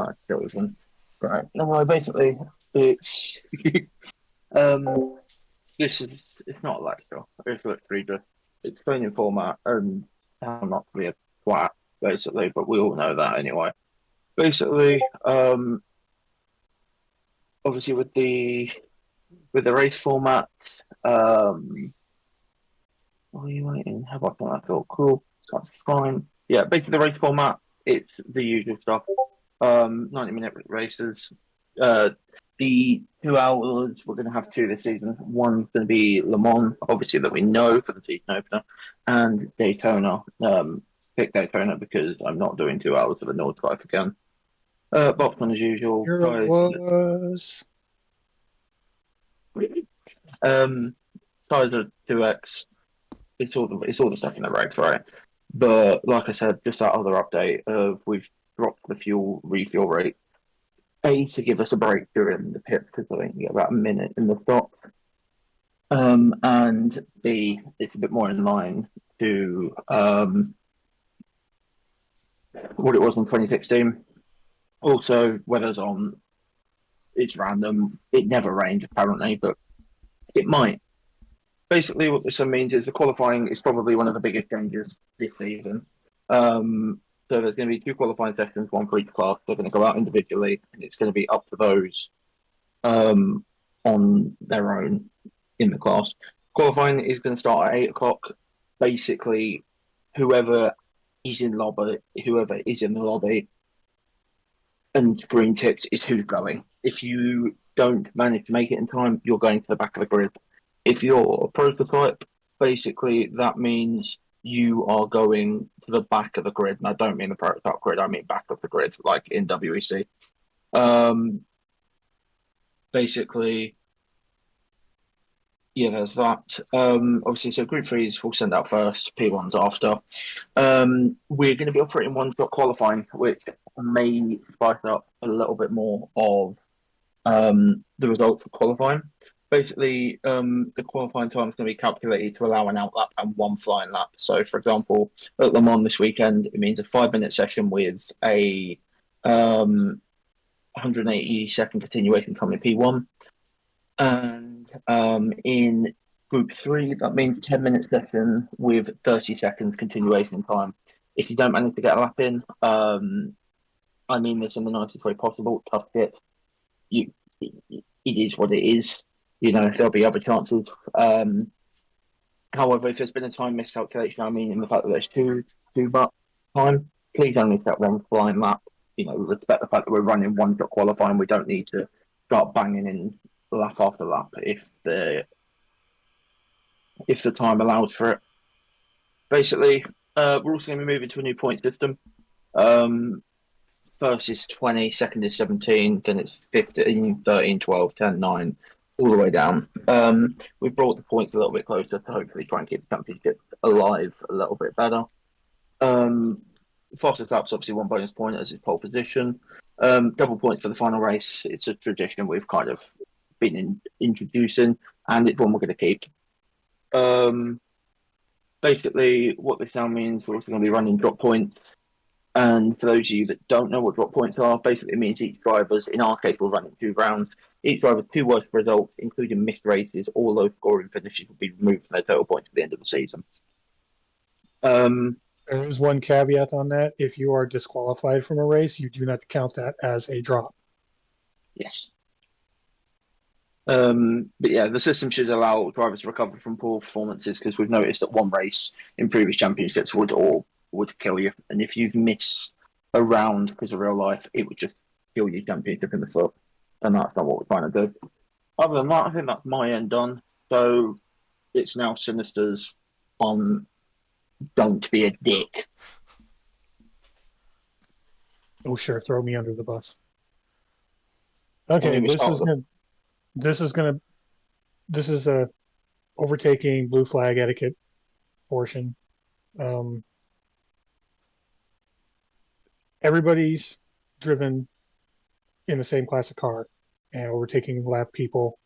Right, chosen. Right. No, basically, it's um, this is it's not a lecture. It's literally just explaining format and how not to be a twat, basically. But we all know that anyway. Basically, obviously with the race format, what are you waiting? Have I done that? Cool. That's fine. Yeah, basically the race format, it's the usual stuff. 90-minute races. Uh, the 2 hours, we're going to have two this season. One's going to be Le Mans, obviously, that we know for the season opener, and Daytona. Pick Daytona because I'm not doing 2 hours of the North Life again. Bobson as usual, Here it guys. was. Um, Tires are 2x. It's all the stuff in the regs, right? But like I said, just that other update of we've dropped the fuel refuel rate. A to give us a break during the pit because I think you get about a minute in the stop. And B, it's a bit more in line to what it was in 2016. Also, weather's on. It's random. It never rained apparently, but it might. Basically, what this means is the qualifying is probably one of the biggest changes this season. So there's going to be two qualifying sessions, one for each class. They're going to go out individually, and it's going to be up to those um, on their own in the class. Qualifying is going to start at 8 o'clock. Basically, whoever whoever is in the lobby, and green ticks is who's going. If you don't manage to make it in time, you're going to the back of the grid. If you're a prototype, basically that means you are going to the back of the grid. And I don't mean the prototype grid, I mean back of the grid, like in WEC. Um, basically, yeah, there's that. Obviously, so Group 3s we'll send out first, P1s after. We're going to be operating one-shot qualifying, which may spice up a little bit more of the results of qualifying. Basically, the qualifying time is going to be calculated to allow an out lap and one flying lap. So, for example, at Le Mans this weekend, it means a 5 minute session with a 180-second continuation coming P1. And in Group 3, that means a 10 minute session with 30 seconds continuation time. If you don't manage to get a lap in, I mean this in the nicest way possible, tough shit. You, it is what it is. You know, there'll be other chances. However, if there's been a time miscalculation, I mean, in the fact that there's too much time, please only set one flying lap. You know, respect the fact that we're running one shot qualifying. We don't need to start banging in lap after lap if the time allows for it. Basically, we're also going to be moving to a new point system. First is 20, second is 17, then it's 15, 13, 12, 10, 9, all the way down. We've brought the points a little bit closer to hopefully try and keep the championship alive a little bit better. Fastest lap's obviously one bonus point as its pole position. Double points for the final race. It's a tradition we've kind of been introducing, and it's one we're going to keep. Basically, what this now means, we're also going to be running drop points. And for those of you that don't know what drop points are, basically it means each driver's, in our case, we're running 2 rounds. Each driver's two worst results, including missed races, all low scoring finishes, will be removed from their total points at the end of the season. There's one caveat on that. If you are disqualified from a race, you do not count that as a drop. Yes. But yeah, the system should allow drivers to recover from poor performances because we've noticed that one race in previous championships would kill you, and if you've missed a round because of real life, it would just kill your championship in the foot, and that's not what we're trying to do. Other than that, I think that's my end done. So it's now Sinister's on don't be a dick. Oh, sure, throw me under the bus. Okay, this is a overtaking blue flag etiquette portion. Everybody's driven in the same class of car, and overtaking lap people,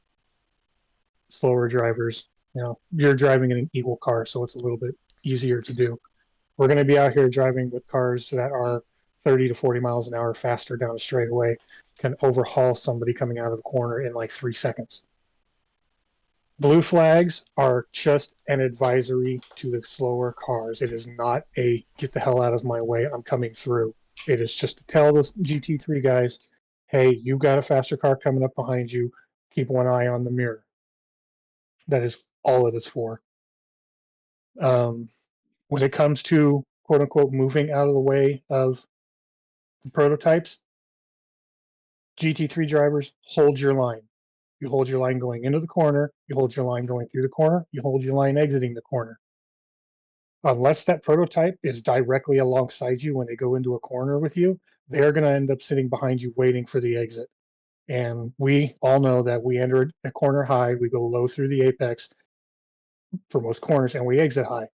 slower drivers. You know, you're driving in an equal car, so it's a little bit easier to do. We're going to be out here driving with cars that are 30 to 40 miles an hour faster down a straightaway can overhaul somebody coming out of the corner in like 3 seconds. Blue flags are just an advisory to the slower cars. It is not a get the hell out of my way, I'm coming through. It is just to tell the GT3 guys, hey, you've got a faster car coming up behind you. Keep one eye on the mirror. That is all it is for. When it comes to quote unquote moving out of the way of the prototypes, GT3 drivers, hold your line. You hold your line going into the corner, you hold your line going through the corner, you hold your line exiting the corner. Unless that prototype is directly alongside you when they go into a corner with you, they're going to end up sitting behind you waiting for the exit. And we all know that we enter a corner high, we go low through the apex for most corners, and we exit high.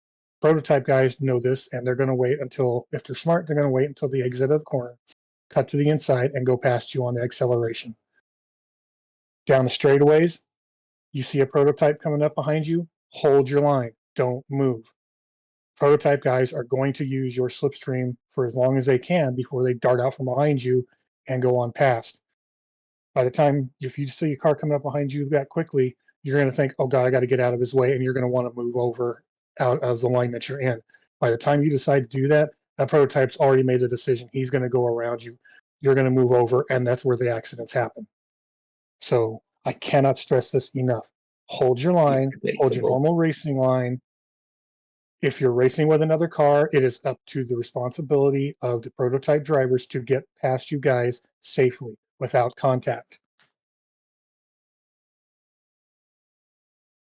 Prototype guys know this, and they're going to wait until, if they're smart, they're going to wait until the exit of the corner, cut to the inside, and go past you on the acceleration. Down the straightaways, you see a prototype coming up behind you, hold your line, don't move. Prototype guys are going to use your slipstream for as long as they can before they dart out from behind you and go on past. By the time, if you see a car coming up behind you that quickly, you're going to think, oh God, I got to get out of his way. And you're going to want to move over out of the line that you're in. By the time you decide to do that, that prototype's already made the decision. He's going to go around you. You're going to move over, and that's where the accidents happen. So I cannot stress this enough. Hold your line, hold your normal racing line. If you're racing with another car, it is up to the responsibility of the prototype drivers to get past you guys safely without contact.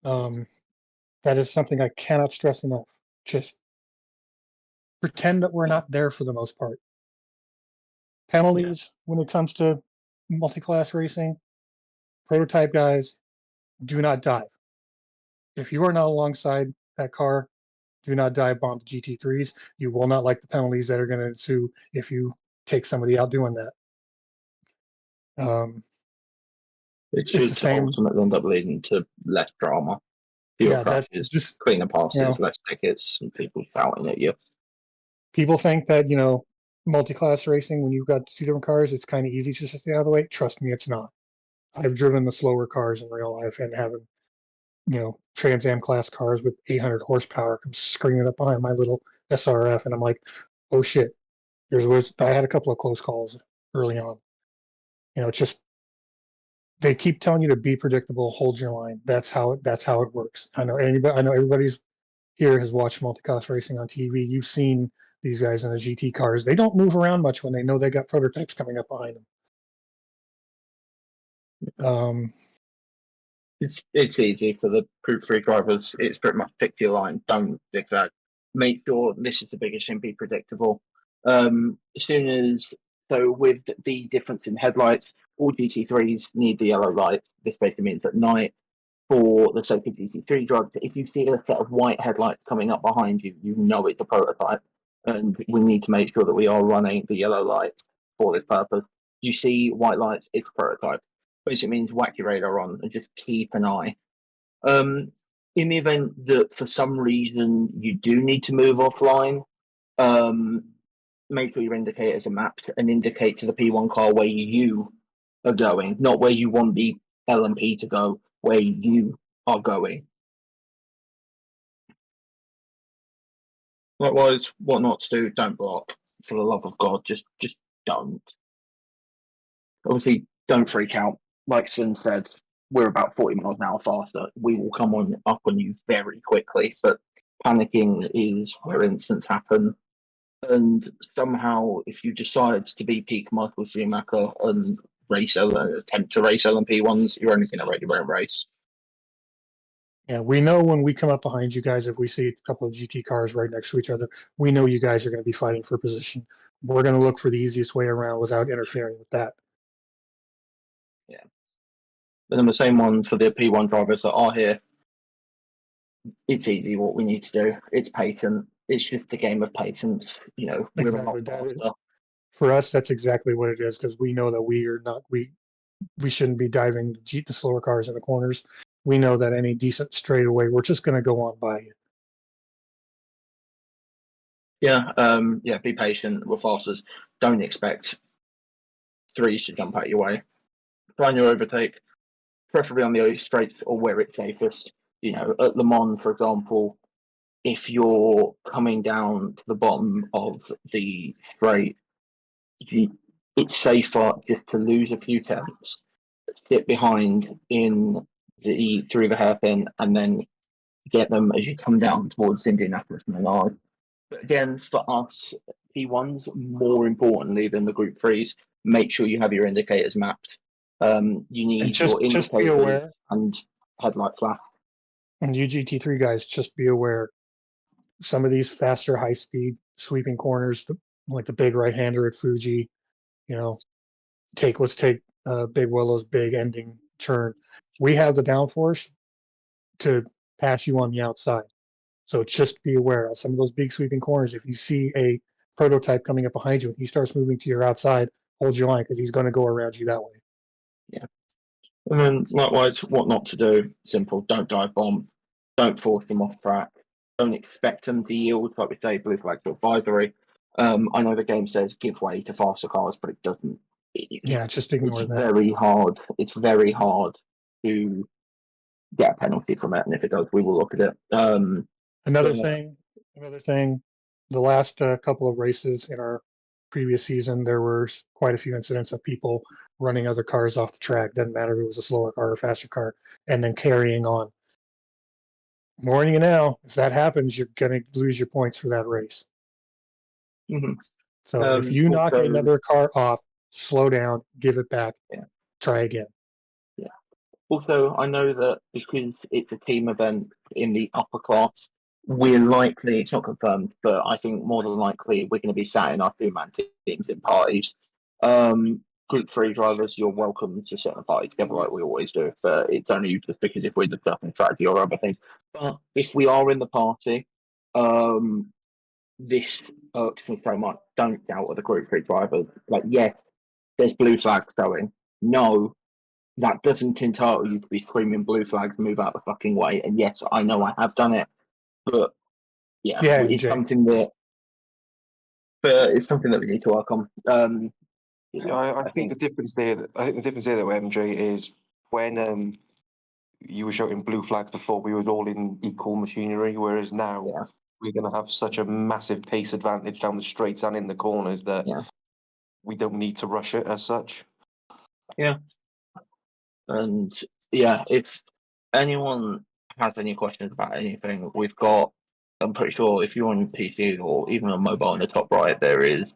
That is something I cannot stress enough. Just pretend that we're not there for the most part. Penalties when it comes to multi-class racing, prototype guys, do not dive. If you are not alongside that car, do not dive bomb the GT3s. You will not like the penalties that are going to ensue if you take somebody out doing that. It It's the should same. ultimately end up leading to less drama, fewer Yeah, that crashes, just, cleaner you passes, know, less tickets, and people shouting at you. people think that, multi-class racing, when you've got two different cars, it's kind of easy just to stay out of the way. Trust me, it's not. I've driven the slower cars in real life, and having, Trans Am class cars with 800 horsepower come screaming up behind my little SRF, and I'm like, oh shit. I had a couple of close calls early on. It's just, they keep telling you to be predictable, hold your line. That's how it works. I know everybody's here has watched multiclass racing on TV. You've seen these guys in the GT cars. They don't move around much when they know they got prototypes coming up behind them. It's easy for the Group 3 drivers. It's pretty much pick your line, don't zigzag. Make sure, this is the biggest thing, be predictable. As soon as, so with the difference in headlights, all GT3s need the yellow light. This basically means at night, for the sake of GT3 drivers, if you see a set of white headlights coming up behind you, you know it's a prototype. And we need to make sure that we are running the yellow light for this purpose. You see white lights, it's a prototype. Basically means whack your radar on and just keep an eye. In the event that for some reason you do need to move offline, um, make sure your indicators are mapped and indicate to the P1 car where you are going, not where you want the LMP to go, where you are going. Likewise, what not to do, don't block. For the love of God, just don't. Obviously, don't freak out. Like Sin said, we're about 40 miles an hour faster. We will come up on you very quickly, but panicking is where incidents happen. And somehow, if you decide to be peak Michael Schumacher and attempt to race LMP1s, you're only going to rate your own race. Yeah, we know when we come up behind you guys, if we see a couple of GT cars right next to each other, we know you guys are going to be fighting for position. We're going to look for the easiest way around without interfering with that. Yeah. And then the same one for the P1 drivers that are here. It's easy what we need to do. It's patient. It's just a game of patience. We're a lot faster. For us, that's exactly what it is, because we know that we shouldn't be diving the slower cars in the corners. We know that any decent straightaway, we're just going to go on by you. Yeah, be patient with fasters. Don't expect threes to jump out your way. Try your overtake, preferably on the straights or where it's safest. At Le Mans, for example, if you're coming down to the bottom of the straight, it's safer just to lose a few tenths, sit behind in the through the hairpin, and then get them as you come down towards Indianapolis Menard. But again, for us, P1s, more importantly than the Group 3s, make sure you have your indicators mapped. You And need your just be indicators aware, and headlight flash. and you GT3 guys, just be aware. Some of these faster, high speed sweeping corners, like the big right hander at Fuji, you know, let's take Big Willow's big ending turn. We have the downforce to pass you on the outside. So just be aware of some of those big sweeping corners. If you see a prototype coming up behind you and he starts moving to your outside, hold your line because he's going to go around you that way. Yeah. And then likewise, what not to do. Simple. Don't dive bomb. Don't force them off track. Don't expect them to yield, like we say, blue flag to advisory. I know the game says give way to faster cars, but it doesn't. Yeah, just It's ignore that. very hard. It's very hard to get a penalty from it, and if it does, we will look at it. Another But thing, another thing, the last couple of races in our previous season, there were quite a few incidents of people running other cars off the track. Doesn't matter if it was a slower car or faster car, and then carrying on. Warning you now, if that happens, you're going to lose your points for that race. mhm. So if you knock Also, another car off, slow down, give it back, yeah, try again. yeah. Also, I know that because it's a team event in the upper class, we're likely, it's not confirmed, but I think more than likely we're going to be sat in our two-man teams in parties. Group 3 drivers, you're welcome to sit in a party together like we always do, but it's only just because if we're discussing strategy or other things. But if we are in the party, this irks me so much. Don't doubt of the Group 3 drivers. Like, yes, there's blue flags going. No, that doesn't entitle you to be screaming blue flags, move out the fucking way. And yes, I know I have done it, but yeah, Yeah, it's MJ. something that, we need to work on. Yeah, I I think think the difference there. I think the difference there, though, MJ, is when you were shouting blue flags before, we was all in equal machinery, whereas now yeah, we're going to have such a massive pace advantage down the straights and in the corners that yeah, we don't need to rush it as such. yeah, and yeah, if anyone has any questions about anything, we've got. I'm pretty sure if you're on PC or even on mobile in the top right, there is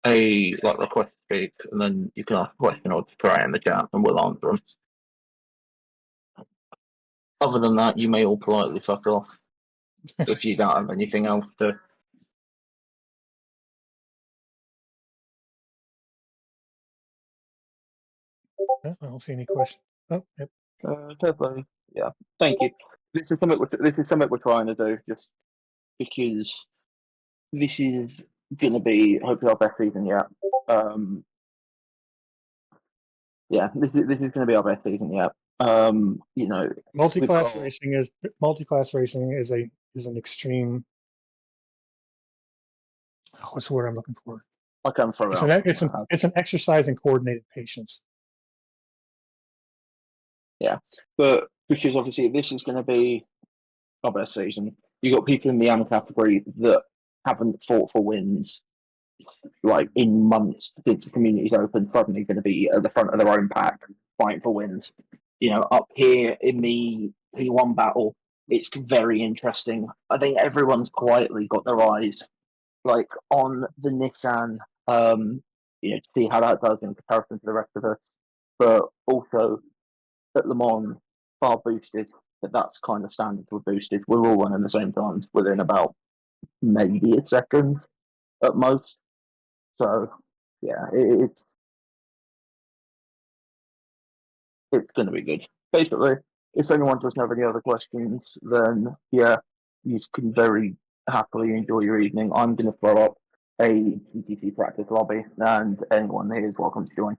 a like request to speak, and then you can ask a question or just try it in the chat, and we'll answer them. Other than that, you may all politely fuck off if you don't have anything else to. I don't see any questions. Oh, yep. Definitely. Yeah. Thank you. This is something we're trying to do, just because this is going to be hopefully our best season yet. Yeah, this is going to be our best season yet. We've Multi-class got. racing is an extreme. What's the word I'm looking for? I can't throw It's it out. it's an exercise in coordinated patience. Yeah, but because obviously this is going to be our best season. You got people in the AM category that haven't fought for wins like in months since the community's open, suddenly going to be at the front of their own pack fighting for wins. Up here in the P1 battle, it's very interesting. I think everyone's quietly got their eyes like on the Nissan, to see how that does in comparison to the rest of us. But also at Le Mans, far boosted, but that's kind of standard for boosted. We're all running the same times within about maybe a second at most. So yeah, it's going to be good. Basically, if anyone doesn't have any other questions, then yeah, you can very happily enjoy your evening. I'm going to throw up a GTC practice lobby, and anyone here is welcome to join.